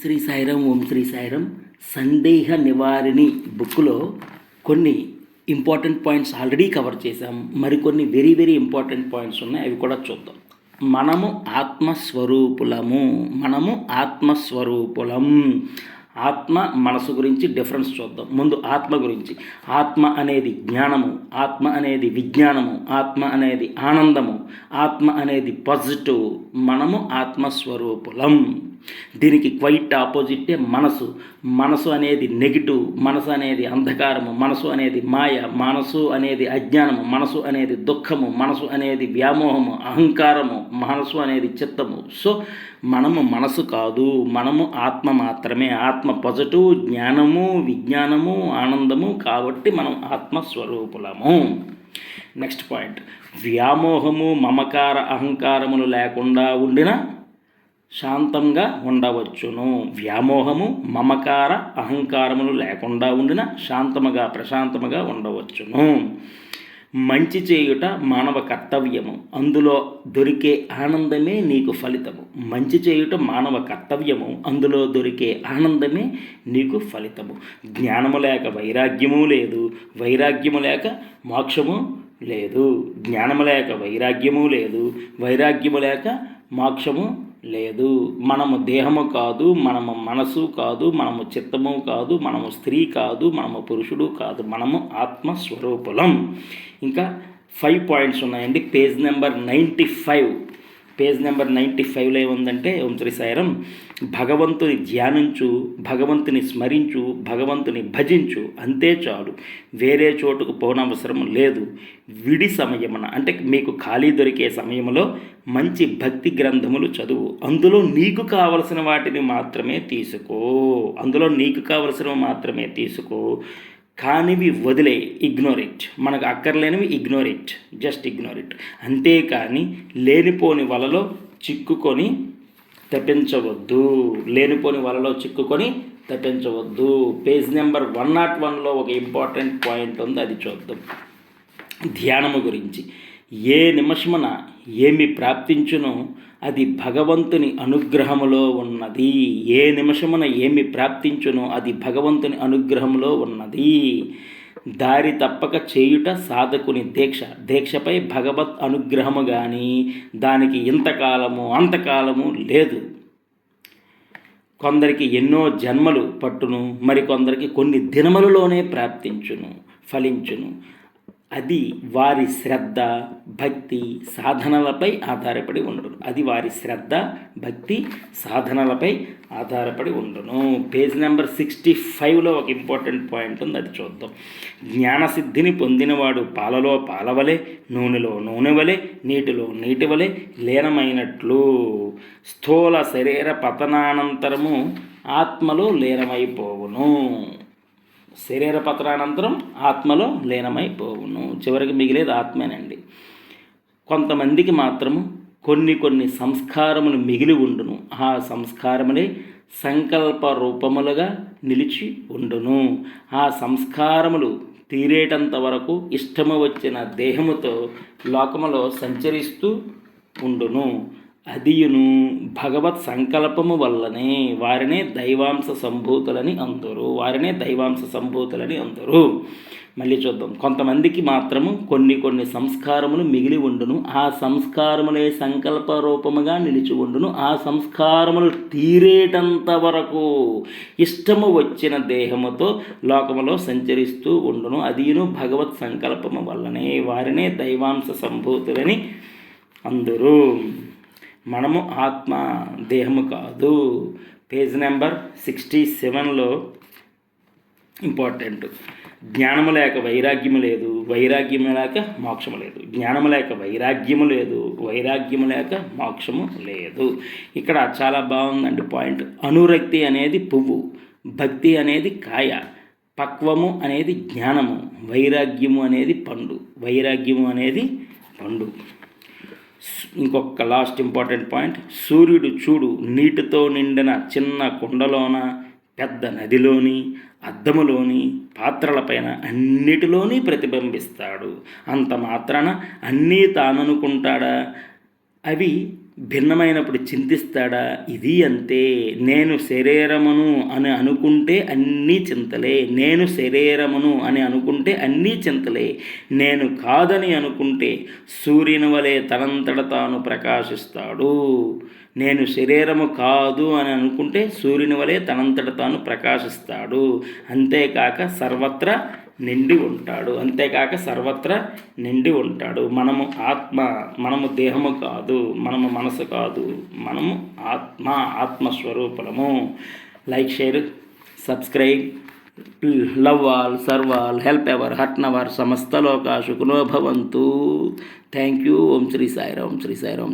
శ్రీ సాయిరాం. ఓం శ్రీ సాయిరాం. సందేహ నివారిణి బుక్లో కొన్ని ఇంపార్టెంట్ పాయింట్స్ ఆల్రెడీ కవర్ చేశాం. మరికొన్ని వెరీ వెరీ ఇంపార్టెంట్ పాయింట్స్ ఉన్నాయి, అవి కూడా చూద్దాం. మనము ఆత్మస్వరూపులం. ఆత్మ మనసు గురించి డిఫరెన్స్ చూద్దాం. ముందు ఆత్మ గురించి. ఆత్మ అనేది జ్ఞానము, ఆత్మ అనేది విజ్ఞానము, ఆత్మ అనేది ఆనందము, ఆత్మ అనేది పాజిటివ్. మనము ఆత్మస్వరూపులం. దీనికి క్వైట్ ఆపోజిటే మనసు. మనసు అనేది నెగిటివ్, మనసు అనేది అంధకారము, మనసు అనేది మాయ, మనసు అనేది అజ్ఞానము, మనసు అనేది దుఃఖము, మనసు అనేది వ్యామోహము, అహంకారము, మనసు అనేది చిత్తము. సో మనము మనసు కాదు, మనము ఆత్మ మాత్రమే. ఆత్మ పాజిటివ్, జ్ఞానము, విజ్ఞానము, ఆనందము. కాబట్టి మనం ఆత్మస్వరూపులము. నెక్స్ట్ పాయింట్, వ్యామోహము, మమకార, అహంకారములు లేకుండా ఉండిన శాంతంగా ఉండవచ్చును. వ్యామోహము, మమకార, అహంకారములు లేకుండా ఉండిన శాంతముగా ప్రశాంతముగా ఉండవచ్చును. మంచి చేయుట మానవ కర్తవ్యము, అందులో దొరికే ఆనందమే నీకు ఫలితము. మంచి చేయుట మానవ కర్తవ్యము, అందులో దొరికే ఆనందమే నీకు ఫలితము. జ్ఞానము లేక వైరాగ్యము లేదు, వైరాగ్యము లేక మోక్షము లేదు. జ్ఞానము లేక వైరాగ్యము లేదు, వైరాగ్యము లేక మోక్షము లేదు. మనము దేహము కాదు, మనము మనసు కాదు, మనము చిత్తము కాదు, మనము స్త్రీ కాదు, మనము పురుషుడు కాదు, మనము ఆత్మస్వరూపులం. ఇంకా 5 పాయింట్స్ ఉన్నాయండి. పేజ్ నెంబర్ 95లో ఏముందంటే, ఓం శ్రీ సాయిరాం, భగవంతుని ధ్యానించు, భగవంతుని స్మరించు, భగవంతుని భజించు, అంతే చాలు. వేరే చోటుకు పోనవసరం లేదు. విడి సమయమున, అంటే మీకు ఖాళీ దొరికే సమయంలో మంచి భక్తి గ్రంథములు చదువు. అందులో నీకు కావలసిన వాటిని మాత్రమే తీసుకో. కానివి వదిలే, ఇగ్నోర్ ఇట్. మనకు అక్కర్లేనివి ignore it, just ignore it. అంతేకాని లేనిపోని వలలో చిక్కుకొని తప్పించవద్దు. పేజ్ నెంబర్ 101లో ఒక ఇంపార్టెంట్ పాయింట్ ఉంది, అది చూద్దాం. ధ్యానము గురించి. ఏ నిమిషమున ఏమి ప్రాప్తించునో అది భగవంతుని అనుగ్రహములో ఉన్నది. దారి తప్పక చేయుట సాధకుని దీక్ష. దీక్షపై భగవత్ అనుగ్రహము కానీ దానికి ఇంతకాలము అంతకాలము లేదు. కొందరికి ఎన్నో జన్మలు పట్టును, మరికొందరికి కొన్ని దినములలోనే ఫలించును. అది వారి శ్రద్ధ, భక్తి, సాధనలపై ఆధారపడి ఉండును. పేజ్ నెంబర్ 65లో ఒక ఇంపార్టెంట్ పాయింట్ ఉంది, అది చూద్దాం. జ్ఞానసిద్ధిని పొందినవాడు పాలలో పాలవలే, నూనెలో నూనె వలె, నీటిలో నీటి వలె లీనమైనట్లు. స్థూల శరీర పతనానంతరము ఆత్మలో లీనమైపోవును. ఆత్మలో లీనమైపోవును. చివరికి మిగిలేది ఆత్మేనండి. కొంతమందికి మాత్రము కొన్ని సంస్కారములు మిగిలి ఉండును. ఆ సంస్కారములే సంకల్ప రూపములుగా నిలిచి ఉండును. ఆ సంస్కారములు తీరేటంత వరకు ఇష్టము వచ్చిన దేహముతో లోకములో సంచరిస్తూ ఉండును. అదియును భగవత్ సంకల్పము వల్లనే వారినే దైవాంశ సంభూతులని అందరు. మళ్ళీ చూద్దాం. కొంతమందికి మాత్రము కొన్ని సంస్కారములు మిగిలి ఉండును. ఆ సంస్కారములే సంకల్ప రూపముగా నిలిచి ఉండును. ఆ సంస్కారములు తీరేటంత వరకు ఇష్టము వచ్చిన దేహముతో లోకములో సంచరిస్తూ ఉండును. అదియును భగవత్ సంకల్పము వల్లనే వారినే దైవాంశ సంభూతులని అందరూ. మనము ఆత్మ, దేహము కాదు. పేజ్ నెంబర్ 67లో ఇంపార్టెంట్. జ్ఞానము లేక వైరాగ్యము లేదు, వైరాగ్యము లేక మోక్షము లేదు. జ్ఞానము లేక వైరాగ్యము లేదు, వైరాగ్యము లేక మోక్షము లేదు. ఇక్కడ చాలా బాగుందండి పాయింట్. అనురక్తి అనేది పువ్వు, భక్తి అనేది కాయ, పక్వము అనేది జ్ఞానము, వైరాగ్యము అనేది పండు. ఇంకొక లాస్ట్ ఇంపార్టెంట్ పాయింట్. సూర్యుడు చూడు నీటితో నిండిన చిన్న కుండలోన, పెద్ద నదిలోని, అద్దములోని, పాత్రలపైన అన్నిటిలోని ప్రతిబింబిస్తాడు. అంత మాత్రాన అన్నీ తాననుకుంటాడా? అవి భిన్నమైనప్పుడు చింతిస్తాడా? ఇది అంతే. నేను శరీరమును అని అనుకుంటే అన్నీ చింతలే. నేను శరీరమును అని అనుకుంటే అన్నీ చింతలే. నేను కాదని అనుకుంటే సూర్యుని వలె తనంతట తాను ప్రకాశిస్తాడు. నేను శరీరము కాదు అని అనుకుంటే సూర్యుని వలె తనంతట తాను ప్రకాశిస్తాడు. అంతేకాక సర్వత్రా నిండి ఉంటాడు. మనము ఆత్మ, మనము దేహము కాదు, మనము మనసు కాదు, మనము ఆత్మస్వరూపులము. Like, share, subscribe. Love all, serve all, help ever, hurt never, సమస్త లోకా సుఖినో భవంతు. Thank you. ఓం శ్రీ సాయిరాం, శ్రీ సాయిరాం.